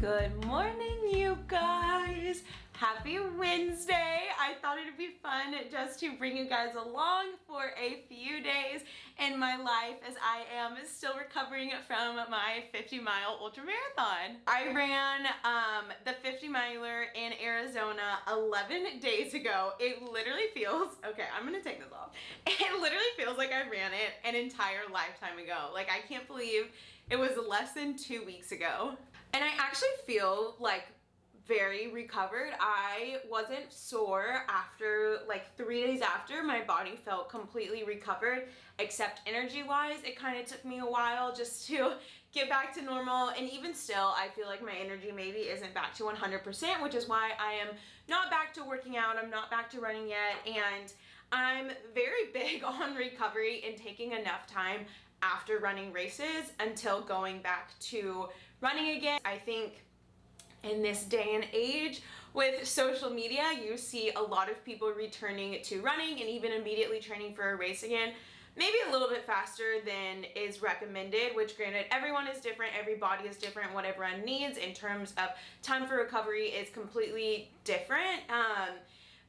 Good morning, you guys. Happy Wednesday. I thought it'd be fun just to bring you guys along for a few days in my life as I am still recovering from my 50-mile ultramarathon. I ran the 50-miler in Arizona 11 days ago. It literally feels, okay, I'm gonna take this off. It literally feels like I ran it an entire lifetime ago. Like, I can't believe it was less than 2 weeks ago. And I actually feel like very recovered. I wasn't sore after, like 3 days after, my body felt completely recovered, except energy wise, it kind of took me a while just to get back to normal. And even still, I feel like my energy maybe isn't back to 100%, which is why I am not back to working out. I'm not back to running yet. And I'm very big on recovery and taking enough time after running races until going back to running again. I think in this day and age with social media, you see a lot of people returning to running and even immediately training for a race again, maybe a little bit faster than is recommended, which granted, everyone is different, every body is different, what everyone needs in terms of time for recovery is completely different.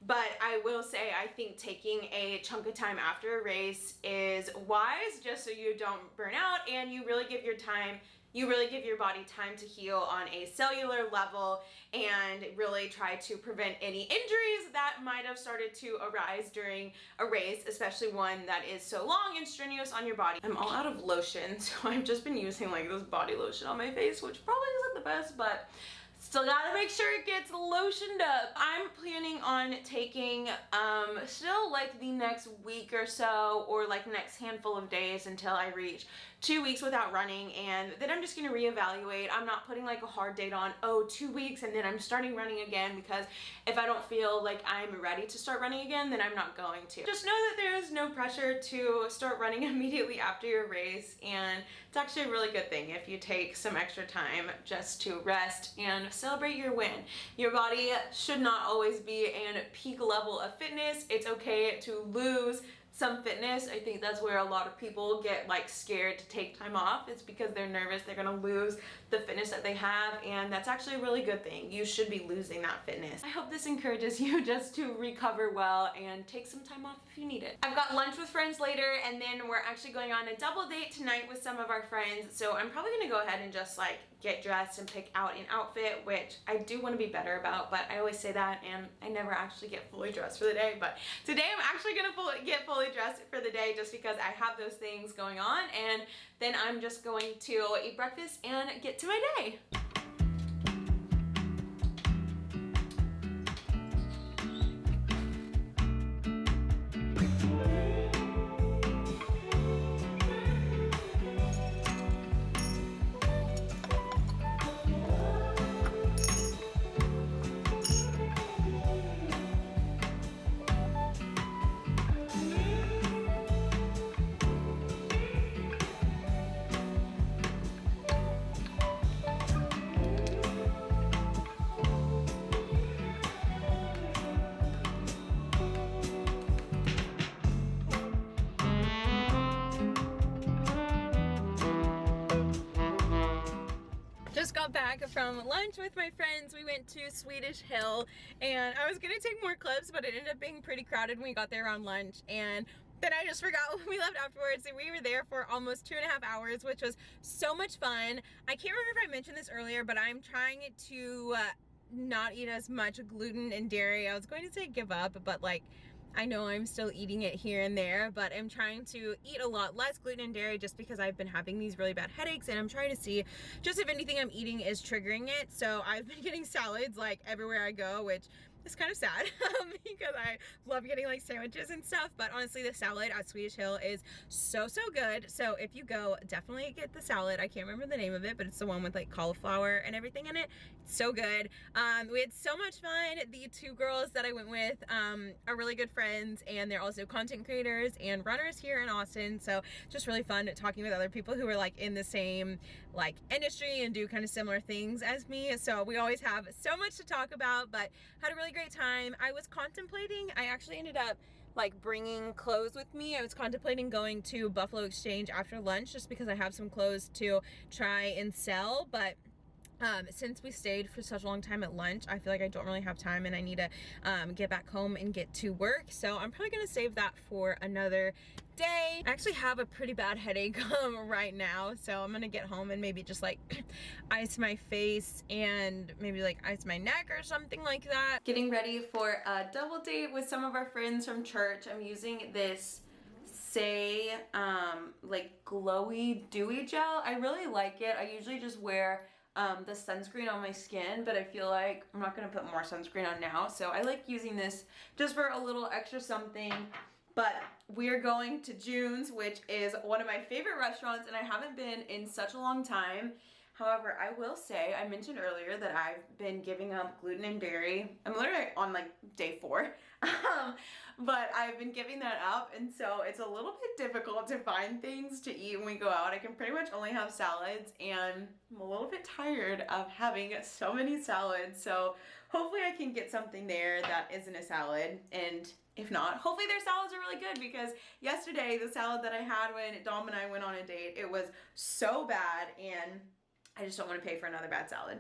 But I will say, I think taking a chunk of time after a race is wise, just so you don't burn out and you really give your body time to heal on a cellular level and really try to prevent any injuries that might have started to arise during a race, especially one that is so long and strenuous on your body. I'm all out of lotion, so I've just been using like this body lotion on my face, which probably isn't the best, but still gotta make sure it gets lotioned up. I'm planning on taking still like the next week or so, or like next handful of days until I reach 2 weeks without running, and then I'm just gonna reevaluate. I'm not putting like a hard date on, oh, 2 weeks and then I'm starting running again, because if I don't feel like I'm ready to start running again, then I'm not going to. Just know that there is no pressure to start running immediately after your race, and it's actually a really good thing if you take some extra time just to rest and celebrate your win. Your body should not always be in peak level of fitness. It's okay to lose some fitness. I think that's where a lot of people get like scared to take time off. It's because they're nervous they're gonna lose the fitness that they have, and that's actually a really good thing. You should be losing that fitness. I hope this encourages you just to recover well and take some time off if you need it. I've got lunch with friends later, and then we're actually going on a double date tonight with some of our friends, so I'm probably gonna go ahead and just like get dressed and pick out an outfit, which I do want to be better about, but I always say that and I never actually get fully dressed for the day. But today I'm actually gonna get fully dressed for the day, just because I have those things going on, and then I'm just going to eat breakfast and get to my day. Just got back from lunch with my friends. We went to Swedish Hill, and I was gonna take more clips, but it ended up being pretty crowded when we got there around lunch, and then I just forgot when we left afterwards. And we were there for almost 2.5 hours, which was so much fun. I can't remember if I mentioned this earlier, but I'm trying to not eat as much gluten and dairy. I was going to say give up, but like, I know I'm still eating it here and there, but I'm trying to eat a lot less gluten and dairy just because I've been having these really bad headaches, and I'm trying to see just if anything I'm eating is triggering it. So I've been getting salads like everywhere I go, which is kind of sad because I love getting like sandwiches and stuff, but honestly the salad at Swedish Hill is so good. So if you go, definitely get the salad. I can't remember the name of it, but it's the one with like cauliflower and everything in it. It's so good. We had so much fun. The two girls that I went with are really good friends, and they're also content creators and runners here in Austin, so just really fun talking with other people who are like in the same like industry and do kind of similar things as me. So we always have so much to talk about, but had a really great time. I was contemplating, I actually ended up like bringing clothes with me. I was contemplating going to Buffalo Exchange after lunch just because I have some clothes to try and sell, but since we stayed for such a long time at lunch, I feel like I don't really have time and I need to get back home and get to work. So I'm probably gonna save that for another day. I actually have a pretty bad headache right now, so I'm gonna get home and maybe just like ice my face and maybe like ice my neck or something like that. Getting ready for a double date with some of our friends from church. I'm using this like glowy dewy gel. I really like it. I usually just wear the sunscreen on my skin, but I feel like I'm not gonna put more sunscreen on now, so I like using this just for a little extra something. But we're going to June's, which is one of my favorite restaurants, and I haven't been in such a long time. However, I will say, I mentioned earlier that I've been giving up gluten and dairy. I'm literally on like day 4. But I've been giving that up, and so it's a little bit difficult to find things to eat when we go out. I can pretty much only have salads, and I'm a little bit tired of having so many salads. So hopefully I can get something there that isn't a salad, and if not, hopefully their salads are really good, because yesterday the salad that I had when Dom and I went on a date, it was so bad, and I just don't want to pay for another bad salad.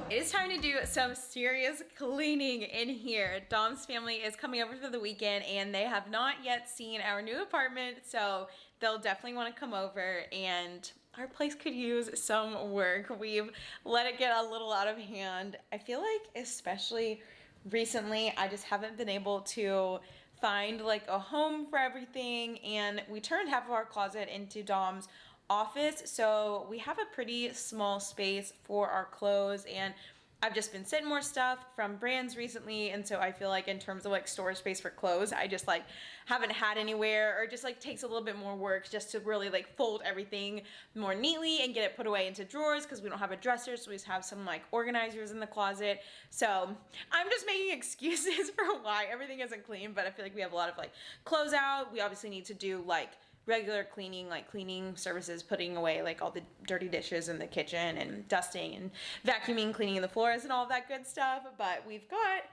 It is time to do some serious cleaning in here. Dom's family is coming over for the weekend and they have not yet seen our new apartment, so they'll definitely want to come over, and our place could use some work. We've let it get a little out of hand. I feel like especially recently I just haven't been able to find like a home for everything, and we turned half of our closet into Dom's office, so we have a pretty small space for our clothes, and I've just been sending more stuff from brands recently, and so I feel like in terms of like storage space for clothes, I just like haven't had anywhere, or just like takes a little bit more work just to really like fold everything more neatly and get it put away into drawers, because we don't have a dresser, so we just have some like organizers in the closet. So I'm just making excuses for why everything isn't clean, but I feel like we have a lot of like clothes out. We obviously need to do like regular cleaning, like cleaning services, putting away like all the dirty dishes in the kitchen and dusting and vacuuming, cleaning the floors and all of that good stuff. But we've got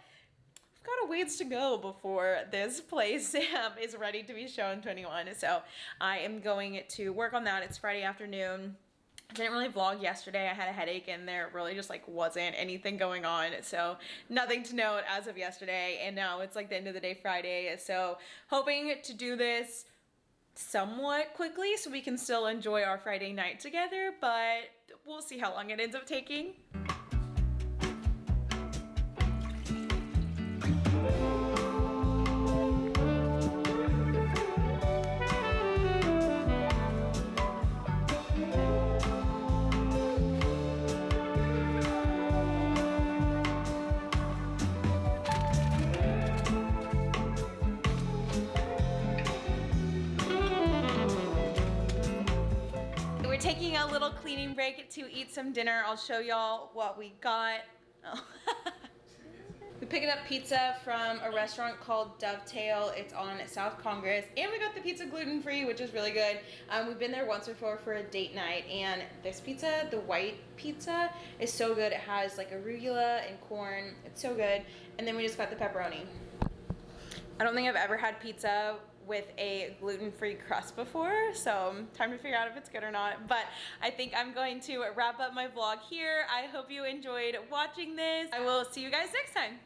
a ways to go before this place is ready to be shown to anyone. So I am going to work on that. It's Friday afternoon. I didn't really vlog yesterday. I had a headache and there really just like wasn't anything going on, so nothing to note as of yesterday, and now it's like the end of the day Friday, so hoping to do this somewhat quickly so we can still enjoy our Friday night together, but we'll see how long it ends up taking. Taking a little cleaning break to eat some dinner. I'll show y'all what we got. Oh. We picked up pizza from a restaurant called Dovetail. It's on South Congress, and we got the pizza gluten-free, which is really good. We've been there once before for a date night, and this pizza, the white pizza, is so good. It has like arugula and corn. It's so good. And then we just got the pepperoni. I don't think I've ever had pizza with a gluten-free crust before, so time to figure out if it's good or not. But I think I'm going to wrap up my vlog here. I hope you enjoyed watching this. I will see you guys next time.